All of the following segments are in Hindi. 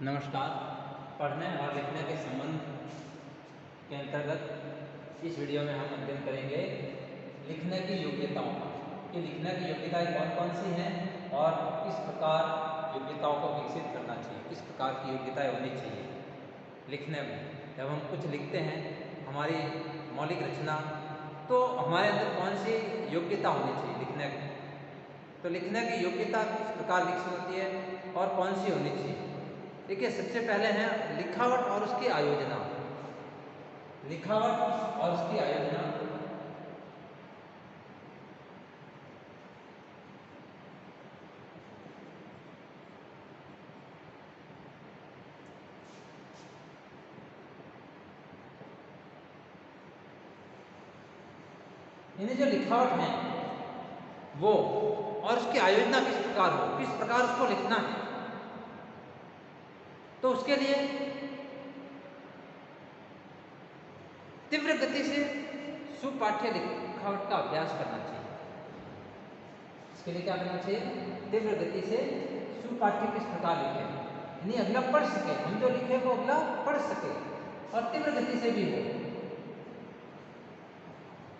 नमस्कार। पढ़ने और लिखने के संबंध के अंतर्गत इस वीडियो में हम अध्ययन करेंगे लिखने की योग्यताओं का कि लिखने की योग्यताएं कौन कौन सी हैं और किस प्रकार योग्यताओं को विकसित करना चाहिए, किस प्रकार की योग्यताएं होनी चाहिए लिखने में। जब हम कुछ लिखते हैं हमारी मौलिक रचना, तो हमारे अंदर कौन सी योग्यता होनी चाहिए लिखने की, तो लिखने की योग्यता किस प्रकार विकसित होती है और कौन सी होनी चाहिए। देखिए, सबसे पहले है लिखावट और उसकी आयोजना। लिखावट और उसकी आयोजना। यानी जो लिखावट है वो और उसकी आयोजना किस प्रकार हो, किस प्रकार उसको लिखना है, तो उसके लिए तीव्र गति से सुपाठ्य लिखावट का अभ्यास करना चाहिए। इसके लिए क्या करना चाहिए? तीव्र गति से सुपाठ्य किस प्रकार लिखें, यानी अगला पढ़ सके, हम जो लिखे वो अगला पढ़ सके और तीव्र गति से भी हो।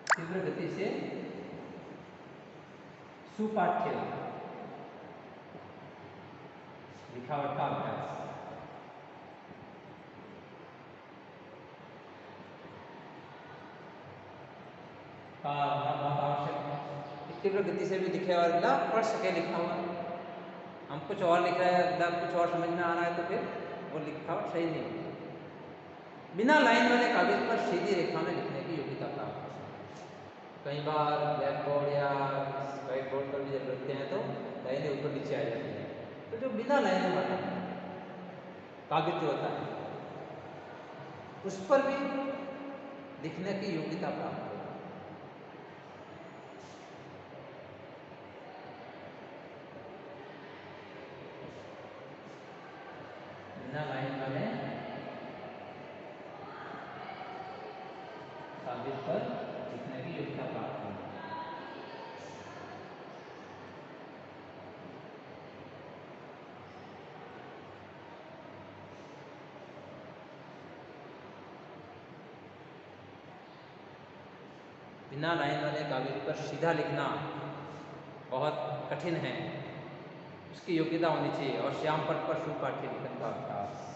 तीव्र गति से सुपाठ्य लिखावट का अभ्यास का बहुत आवश्यक है। तीव्र गति से भी लिखे और अगला पढ़ सके लिखा हुआ। हम कुछ और लिख रहे हैं, अगला कुछ और समझ में आ रहा है, तो फिर वो लिखावट सही नहीं होगी। बिना लाइन वाले कागज पर सीधी रेखा में लिखने की योग्यता प्राप्त है। कई बार ब्लैक बोर्ड या व्हाइट बोर्ड पर भी जब लिखते हैं तो लाइनें ऊपर नीचे आ जाती हैं, तो जो बिना लाइन वाला कागज जो होता है उस पर भी लिखने की योग्यता प्राप्त है। बिना लाइन वाले कागज पर लिखने की योग्यता प्राप्त है। बिना लाइन वाले कागज पर सीधा लिखना बहुत कठिन है, उसकी योग्यता होनी चाहिए। और श्याम पट पर सुपाठ्य लिखन का अभ्यास।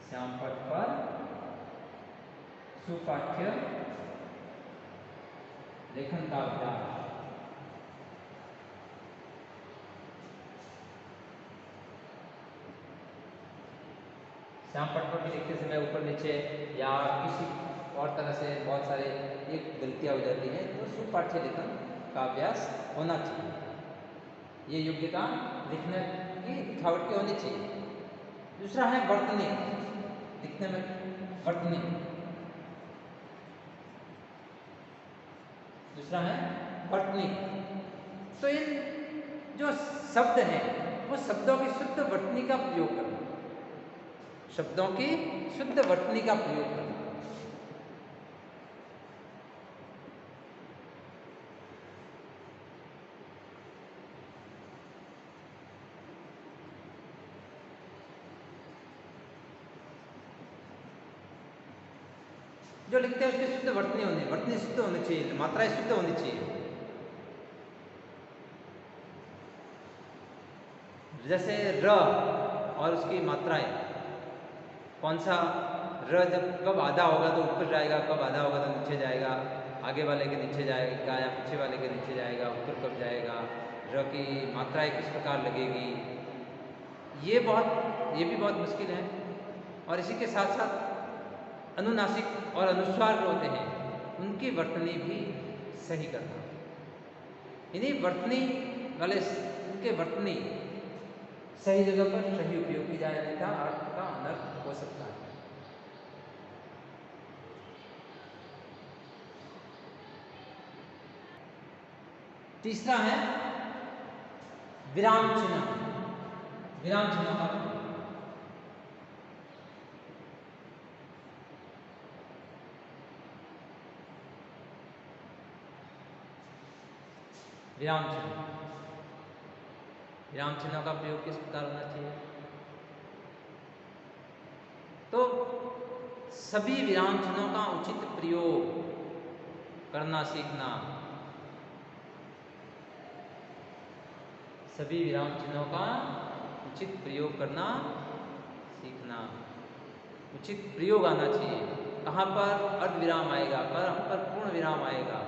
श्याम पट पर सुपाठ्य लेखन का अभ्यास। श्याम पट पर भी लिखते समय ऊपर नीचे या किसी और तरह से बहुत सारे एक गलतियां हो जाती हैं, तो सुपाठ्य लेखन का अभ्यास होना चाहिए। ये योग्यता लिखने की लिखावट की होनी चाहिए। दूसरा है वर्तनी। लिखने में वर्तनी। दूसरा है वर्तनी। तो इन जो शब्द हैं वो शब्दों की शुद्ध वर्तनी का प्रयोग करना, शब्दों की शुद्ध वर्तनी का प्रयोग करना। जो लिखते हैं उसकी शुद्ध वर्तनी होनी, वर्तनी शुद्ध होनी चाहिए, मात्राएं शुद्ध होनी चाहिए। जैसे र और उसकी मात्राएं, कौन सा र जब कब आधा होगा तो ऊपर जाएगा, कब आधा होगा तो नीचे जाएगा, आगे वाले के नीचे जाएगा या पीछे वाले के नीचे जाएगा, ऊपर कब जाएगा, र की मात्राएं किस प्रकार लगेगी, ये भी बहुत मुश्किल है। और इसी के साथ साथ अनुनासिक और अनुस्वार जो होते हैं उनकी वर्तनी भी सही करना। यानी वर्तनी वाले उनके वर्तनी सही जगह पर सही उपयोग की जाए, अन्यथा अर्थ का अनर्थ हो सकता है। तीसरा है विराम चिन्ह। विराम चिन्ह का विराम चिन्ह, विराम चिन्हों का प्रयोग किस प्रकार होना चाहिए? तो सभी विराम चिन्हों का उचित प्रयोग करना सीखना, सभी विराम चिन्हों का उचित प्रयोग करना सीखना, उचित प्रयोग आना चाहिए। कहाँ पर अर्धविराम आएगा, कहाँ पर पूर्ण विराम आएगा,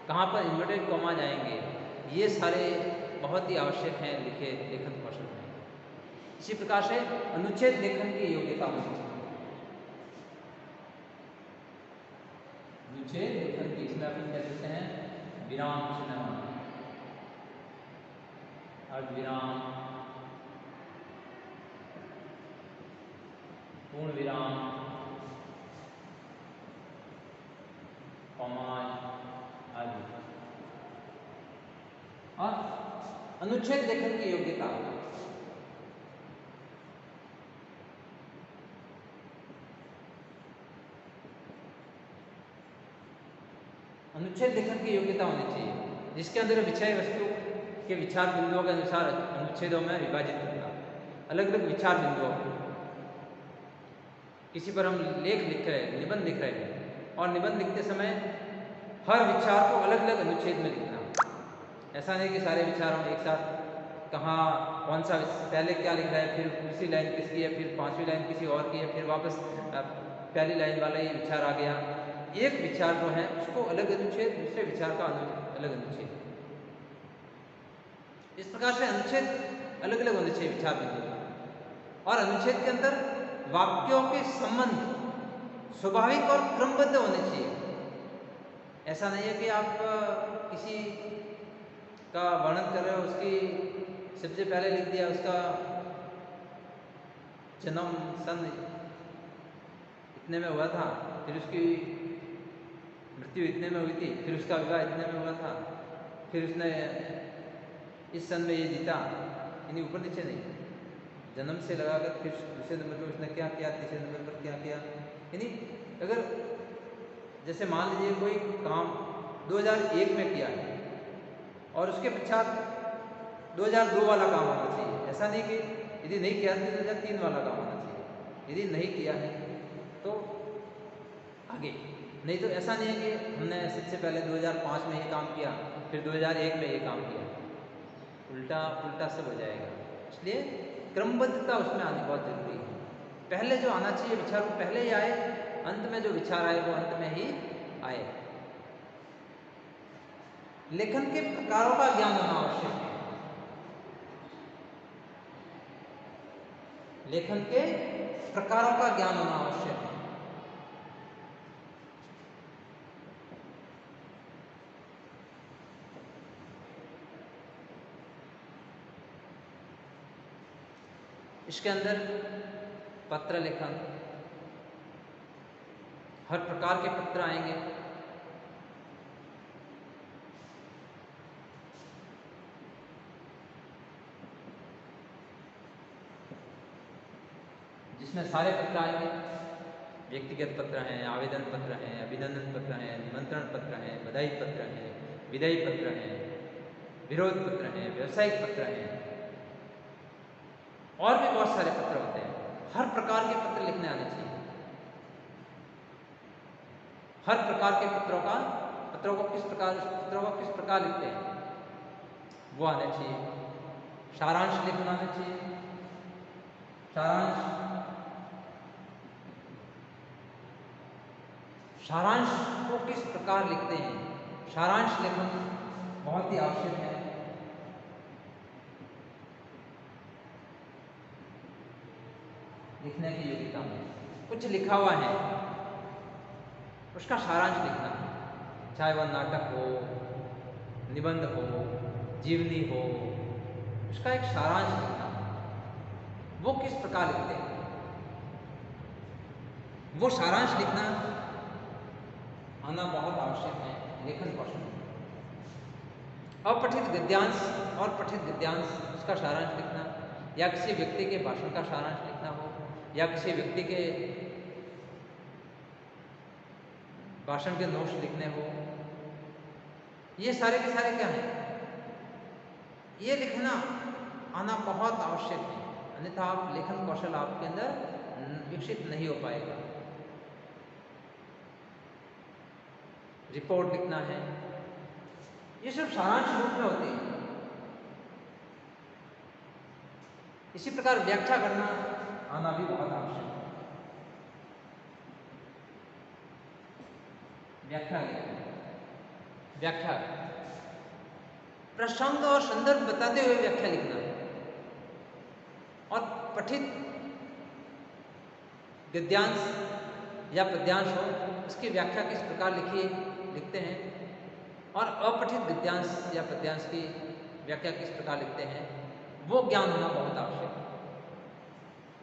कहाँ पर इन्वर्टेड कॉमा जाएंगे, ये सारे बहुत ही आवश्यक हैं लेखन कौशल में। इसी प्रकार से अनुच्छेद लेखन की योग्यता होनी चाहिए। अनुच्छेद लेखन की, इसमें अपन क्या देते हैं? विराम चिन्ह, अर्धविराम, पूर्ण विराम, कॉमा आदि। और अनुच्छेद लेखन की योग्यता, अनुच्छेद लेखन की योग्यता होनी चाहिए, जिसके अंदर विषय वस्तु के विचार बिंदुओं के अनुसार अनुच्छेदों में विभाजित करना। अलग अलग विचार बिंदुओं, किसी पर हम लेख लिख रहे हैं, निबंध लिख रहे हैं, और निबंध लिखते समय हर विचार को अलग अलग अनुच्छेद में लिखना। ऐसा नहीं कि सारे विचार हम एक साथ, कहाँ कौन सा पहले क्या लिख रहा है, फिर दूसरी लाइन किसकी है, फिर पांचवी लाइन किसी और की है, फिर वापस पहली लाइन वाला ये विचार आ गया। एक विचार जो है उसको अलग अनुच्छेद, दूसरे विचार का अलग अनुच्छेद। इस प्रकार से अनुच्छेद अलग अलग होने चाहिए विचार बिंदु। और अनुच्छेद के अंदर वाक्यों के संबंध स्वाभाविक और क्रमबद्ध होने चाहिए। ऐसा नहीं है कि आप किसी का वर्णन कर रहे हो, उसकी सबसे पहले लिख दिया उसका जन्म सन इतने में हुआ था, फिर उसकी मृत्यु इतने में हुई थी, फिर उसका विवाह इतने में हुआ था, फिर उसने इस सन में ये जीता, यानी ऊपर नीचे नहीं, जन्म से लगाकर फिर दूसरे नंबर पर उसने क्या किया, तीसरे नंबर पर क्या किया। यानी अगर जैसे मान लीजिए कोई काम 2001 में किया है और उसके पश्चात 2002 वाला काम होना चाहिए। ऐसा नहीं कि यदि नहीं किया तो 2003 वाला काम होना चाहिए। यदि नहीं किया है तो आगे, नहीं तो ऐसा नहीं है कि हमने सबसे पहले 2005 में ये काम किया, फिर 2001 में ये काम किया, उल्टा उल्टा सब हो जाएगा। इसलिए क्रमबद्धता उसमें आनी बहुत जरूरी है। पहले जो आना चाहिए विचार वो पहले ही आए, अंत में जो विचार आए वो अंत में ही आए। लेखन के प्रकारों का ज्ञान होना आवश्यक है। लेखन के प्रकारों का ज्ञान होना आवश्यक है। इसके अंदर पत्र लेखन, हर प्रकार के पत्र आएंगे। जिसमें सारे पत्र आएंगे, व्यक्तिगत पत्र हैं, आवेदन पत्र हैं, अभिनंदन पत्र हैं, निमंत्रण पत्र हैं, बधाई पत्र हैं, विदाई पत्र हैं, विरोध पत्र हैं, व्यवसायिक पत्र हैं, और भी बहुत सारे पत्र होते हैं। हर प्रकार के पत्र लिखने आने चाहिए। हर प्रकार के पत्रों को किस प्रकार लिखते हैं वो आने चाहिए। सारांश लिखना आना चाहिए। सारांश को किस प्रकार लिखते हैं, सारांश लेखन बहुत ही आवश्यक है। लिखने की योग्यता में कुछ लिखा हुआ है उसका सारांश लिखना, चाहे वह नाटक हो, निबंध हो, जीवनी हो, उसका एक सारांश लिखना। वो किस प्रकार लिखते हैं, वो सारांश लिखना आना बहुत आवश्यक है लेखन कौशल। अपठित गद्यांश और पठित गद्यांश, उसका सारांश लिखना, या किसी व्यक्ति के भाषण का सारांश लिखना हो, या किसी व्यक्ति के भाषण के नोट्स लिखने हो, ये सारे के सारे क्या हैं? ये लिखना आना बहुत आवश्यक है, अन्यथा आप लेखन कौशल आपके अंदर विकसित नहीं हो पाएगा। रिपोर्ट लिखना है, ये सब सारांश रूप में होते हैं। इसी प्रकार व्याख्या करना आना भी बहुत आवश्यक है। व्याख्या प्रसंग और संदर्भ बताते हुए व्याख्या लिखना, और पठित गद्यांश या पद्यांश हो उसकी व्याख्या किस प्रकार लिखते हैं, और अपठित गद्यांश या पद्यांश की व्याख्या किस प्रकार लिखते हैं, वो ज्ञान होना बहुत आवश्यक है।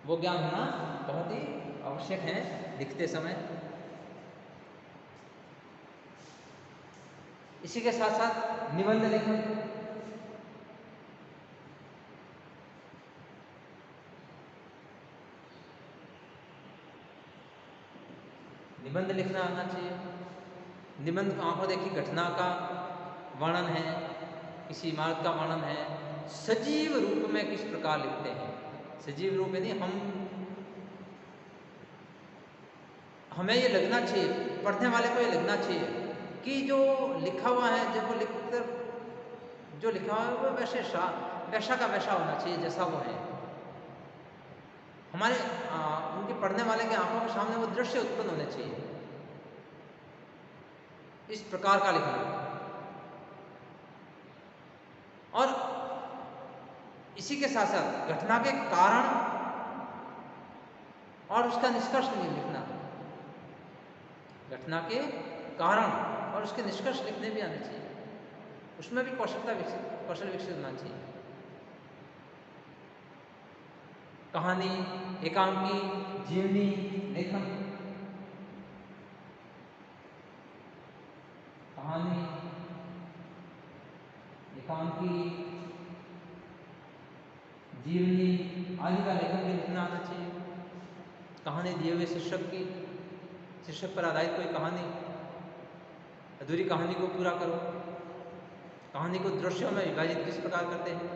वो ज्ञान होना बहुत ही आवश्यक है लिखते समय। इसी के साथ साथ निबंध लेखन, निबंध लिखना आना चाहिए। निबंध आंखों देखी घटना का वर्णन है, किसी इमारत का वर्णन है, सजीव रूप में किस प्रकार लिखते हैं। सजीव रूप यानी हमें ये लगना चाहिए, पढ़ने वाले को ये लगना चाहिए कि जो लिखा हुआ है, जब वो लिखकर जो लिखा हुआ है वो वैसा का वैसा होना चाहिए जैसा वो है। हमारे उनके पढ़ने वाले के आंखों के सामने वो दृश्य उत्पन्न होने चाहिए, इस प्रकार का लिखना। और इसी के साथ साथ घटना के कारण और उसका निष्कर्ष लिखना, घटना के कारण और उसके निष्कर्ष लिखने भी आने चाहिए, उसमें भी कौशल विकसित होना चाहिए। कहानी, एकांकी, जीवनी लेखन, कहानी, एकांकी, जीवनी आदि का लेखन भी लिखना आना चाहिए। कहानी दिए हुए शीर्षक पर आधारित कोई कहानी, अधूरी कहानी को पूरा करो। कहानी को दृश्यों में विभाजित किस प्रकार करते हैं,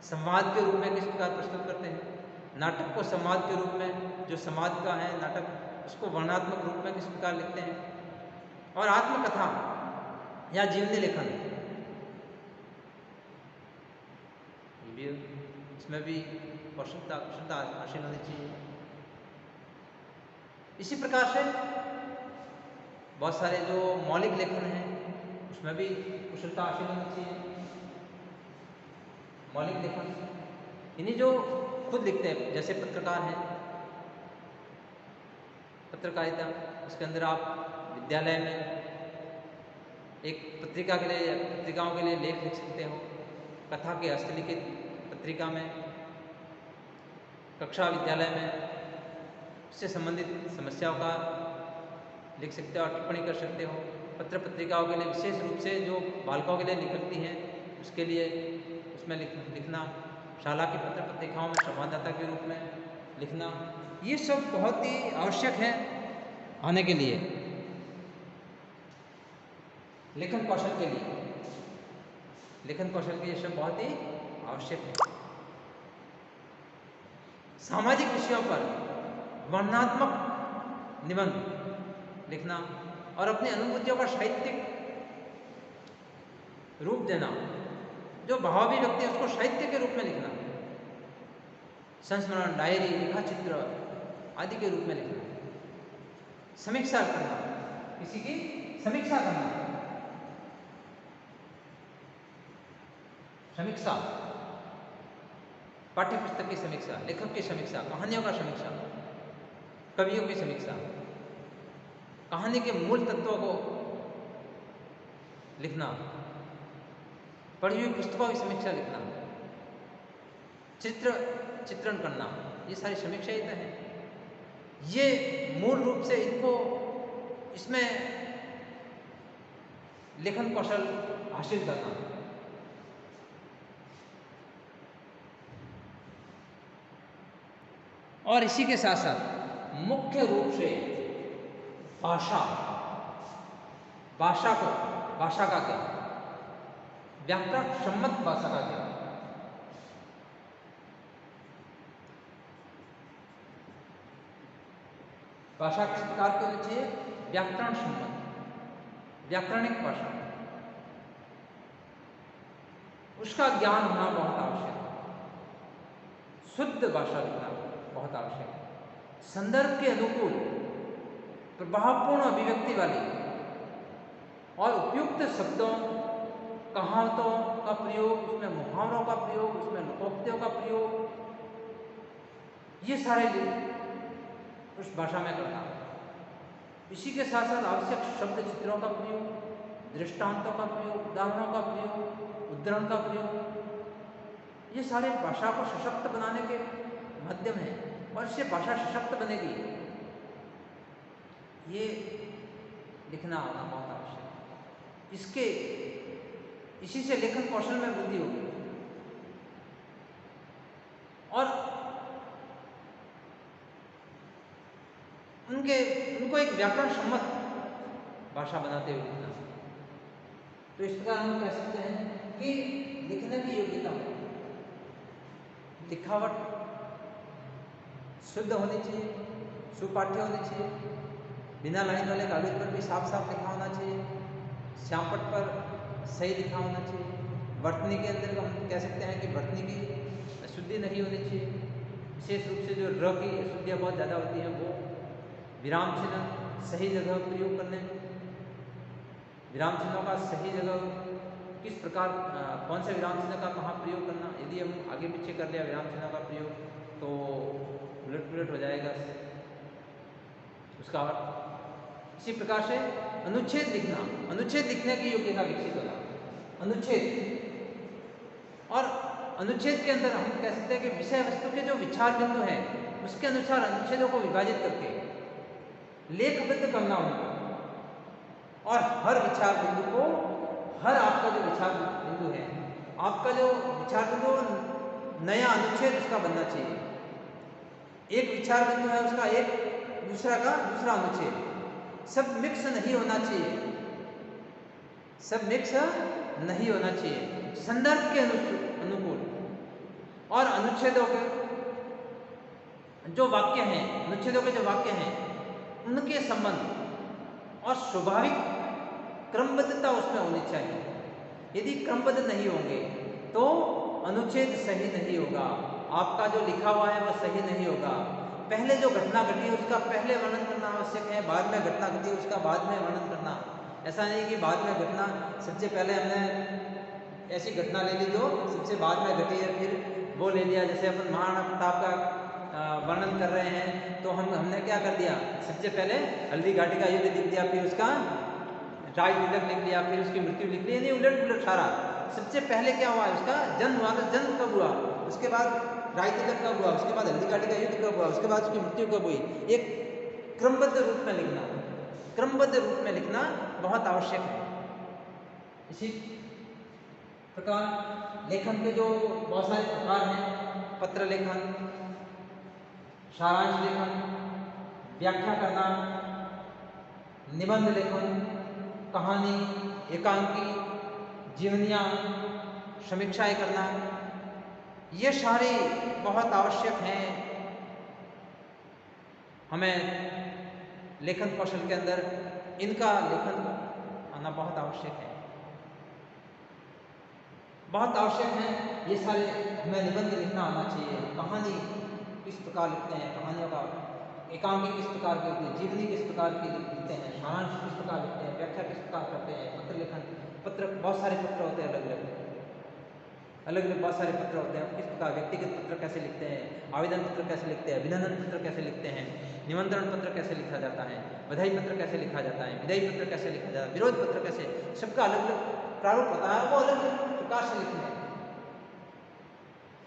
संवाद के रूप में किस प्रकार प्रस्तुत करते हैं, नाटक को संवाद के रूप में, जो संवाद का है नाटक उसको वर्णनात्मक रूप में किस प्रकार लिखते हैं, और आत्मकथा या जीवनी लेखन, इसमें भी कुशलता हासिल होनी चाहिए। इसी प्रकार से बहुत सारे जो मौलिक लेखन हैं उसमें भी कुशलता हासिल होनी चाहिए। मौलिक लेखन इन्हीं जो खुद लिखते हैं, जैसे पत्रकार हैं, पत्रकारिता, उसके अंदर आप विद्यालय में एक पत्रिकाओं के लिए लेख लिख सकते हो, कथा के हस्तलिखित पत्रिका में, कक्षा विद्यालय में उससे संबंधित समस्याओं का लिख सकते हो और टिप्पणी कर सकते हो। पत्र पत्रिकाओं के लिए विशेष रूप से जो बालकों के लिए निकलती हैं उसके लिए उसमें लिखना, शाला की पत्र पत्रिकाओं में संवाददाता के रूप में लिखना, ये सब बहुत ही आवश्यक है आने के लिए, लेखन कौशल के लिए। लेखन कौशल के लिए सब बहुत ही आवश्यक है। सामाजिक विषयों पर वर्णनात्मक निबंध लिखना और अपनी अनुभूतियों का साहित्यिक रूप देना, जो भावाभिव्यक्ति है उसको साहित्य के रूप में लिखना, संस्मरण, डायरी, रेखा चित्र आदि के रूप में लिखना, समीक्षा करना, किसी की समीक्षा करना, समीक्षा, पाठ्य पुस्तक की समीक्षा, लेखक की समीक्षा, कहानियों का समीक्षा, कवियों की समीक्षा, कहानी के मूल तत्वों को लिखना, पढ़ी हुई पुस्तकों की समीक्षा लिखना, चित्रण करना, ये सारी समीक्षा ही तो है। ये मूल रूप से इसमें लेखन कौशल हासिल करना। और इसी के साथ साथ मुख्य रूप से भाषा का क्या, व्याकरण सम्मत भाषा का ज्ञान। भाषा किस प्रकार की होनी चाहिए? व्याकरण सम्मत, व्याकरणिक भाषा, उसका ज्ञान होना बहुत आवश्यक है। शुद्ध भाषा लिखना बहुत आवश्यक है। संदर्भ के अनुकूल, प्रभावपूर्ण अभिव्यक्ति वाली और उपयुक्त शब्दों, कहावतों का प्रयोग, उसमें मुहावरों का प्रयोग, उसमें लोकोक्तियों का प्रयोग, ये सारे उस भाषा में करना। इसी के साथ साथ आवश्यक शब्द चित्रों का प्रयोग, दृष्टांतों का प्रयोग, उदाहरणों का प्रयोग, उद्धरण का प्रयोग, ये सारे भाषा को सशक्त बनाने के माध्यम हैं और इससे भाषा सशक्त बनेगी। ये लिखना आना बहुत आवश्यक है। इसी से लेखन कौशल में वृद्धि होगी और उनको एक व्याकरण सम्मत भाषा बनाते हुए लिखना। तो इस प्रकार हम कह सकते हैं कि लिखने की योग्यता में लिखावट शुद्ध होनी चाहिए, सुपाठ्य होनी चाहिए, बिना लाइन वाले कागज पर भी साफ साफ लिखा होना चाहिए, श्यामपट पर सही लिखा होना चाहिए। वर्तनी के अंदर हम कह सकते हैं कि वर्तनी की शुद्धि नहीं होनी चाहिए। विशेष रूप से जो र की शुद्धियाँ बहुत ज़्यादा होती हैं, वो विराम चिन्ह सही जगह प्रयोग करने, विराम चिन्हों का सही जगह किस प्रकार, कौन से विराम चिन्ह का कहाँ प्रयोग करना। यदि हम आगे पीछे कर लिया विराम चिन्ह का प्रयोग तो उलट पुलट हो जाएगा उसका अर्थ। इसी प्रकार से अनुच्छेद लिखना, अनुच्छेद लिखने की योग्यता विकसित होना। अनुच्छेद, और अनुच्छेद के अंदर हम कह सकते हैं कि विषय वस्तु के जो विचार बिंदु हैं उसके अनुसार अनुच्छेदों को विभाजित करके लेखबद्ध करना उनको, और हर विचार बिंदु को, हर आपका जो विचार बिंदु है, आपका जो विचार बिंदु नया अनुच्छेद उसका बनना चाहिए। एक विचार बिंदु है उसका एक, दूसरा का दूसरा अनुच्छेद, सब मिक्स नहीं होना चाहिए, सब मिक्स नहीं होना चाहिए, संदर्भ के अनुकूल। और अनुच्छेदों के जो वाक्य हैं, अनुच्छेदों के जो वाक्य हैं उनके संबंध और स्वाभाविक क्रमबद्धता उसमें होनी चाहिए। यदि क्रमबद्ध नहीं होंगे तो अनुच्छेद सही नहीं होगा, आपका जो लिखा हुआ है वह सही नहीं होगा। पहले जो घटना घटी है उसका पहले वर्णन करना आवश्यक है, बाद में घटना घटी है उसका बाद में वर्णन करना। ऐसा नहीं कि बाद में घटना, सबसे पहले हमने ऐसी घटना ले ली जो सबसे बाद में घटी है फिर वो ले लिया। जैसे अपन महाराणा प्रताप का वर्णन कर रहे हैं तो हमने क्या कर दिया, सबसे पहले हल्दी घाटी का युद्ध लिख दिया, फिर उसका राज तिलक लिख लिया, फिर उसकी मृत्यु लिख ली। नहीं, उलट पुलट सारा। सबसे पहले क्या हुआ, उसका जन्म हुआ, तो जन्म कब हुआ, उसके बाद राज तिलक कब हुआ, उसके बाद हल्दी घाटी का युद्ध कब हुआ, उसके बाद उसकी मृत्यु कब हुई। एक क्रमबद्ध रूप में लिखना, क्रमबद्ध रूप में लिखना बहुत आवश्यक है। इसी प्रकार लेखन के जो बहुत सारे प्रकार हैं, पत्र लेखन, सारांश लेखन, व्याख्या करना, निबंध लेखन, कहानी, एकांकी, जीवनियाँ, समीक्षाएं करना, ये सारे बहुत आवश्यक हैं। हमें लेखन कौशल के अंदर इनका लेखन आना बहुत आवश्यक है, बहुत आवश्यक है। ये सारे हमें निबंध लिखना आना चाहिए, कहानी किस प्रकार लिखते हैं, कहानियों का एकांकी किस प्रकार की होती है, जीवनी किस प्रकार की लिखते हैं, सारांश किस प्रकार लिखते हैं, व्याख्या किस प्रकार करते हैं, पत्र लेखन, पत्र बहुत सारे पत्र होते हैं, अलग अलग बहुत सारे पत्र होते हैं। किस प्रकार व्यक्तिगत पत्र कैसे लिखते हैं, आवेदन पत्र कैसे लिखते हैं, अभिनंदन पत्र कैसे लिखते हैं, निमंत्रण पत्र कैसे लिखा जाता है, बधाई पत्र कैसे लिखा जाता है, विदाई पत्र कैसे लिखा जाता है, विरोध पत्र कैसे, सबका अलग अलग प्रारूप होता है, वो अलग अलग प्रकार से लिखते हैं।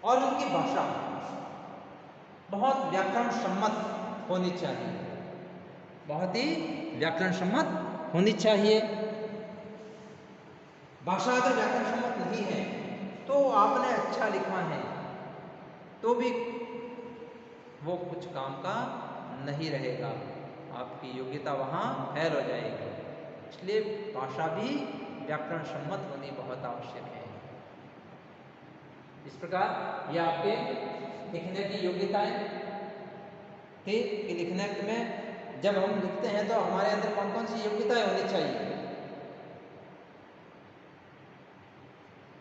और उनकी भाषा बहुत व्याकरण सम्मत होनी चाहिए, बहुत ही व्याकरण सम्मत होनी चाहिए। भाषा अगर व्याकरण सम्मत नहीं है तो आपने अच्छा लिखा है तो भी वो कुछ काम का नहीं रहेगा, आपकी योग्यता वहाँ फेल हो जाएगी। इसलिए भाषा भी व्याकरण सम्मत होनी बहुत आवश्यक है। इस प्रकार ये आपके लिखने की योग्यताएं थी कि लिखने में जब हम लिखते हैं तो हमारे अंदर कौन कौन सी योग्यताएं होनी चाहिए।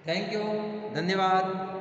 थैंक यू, धन्यवाद।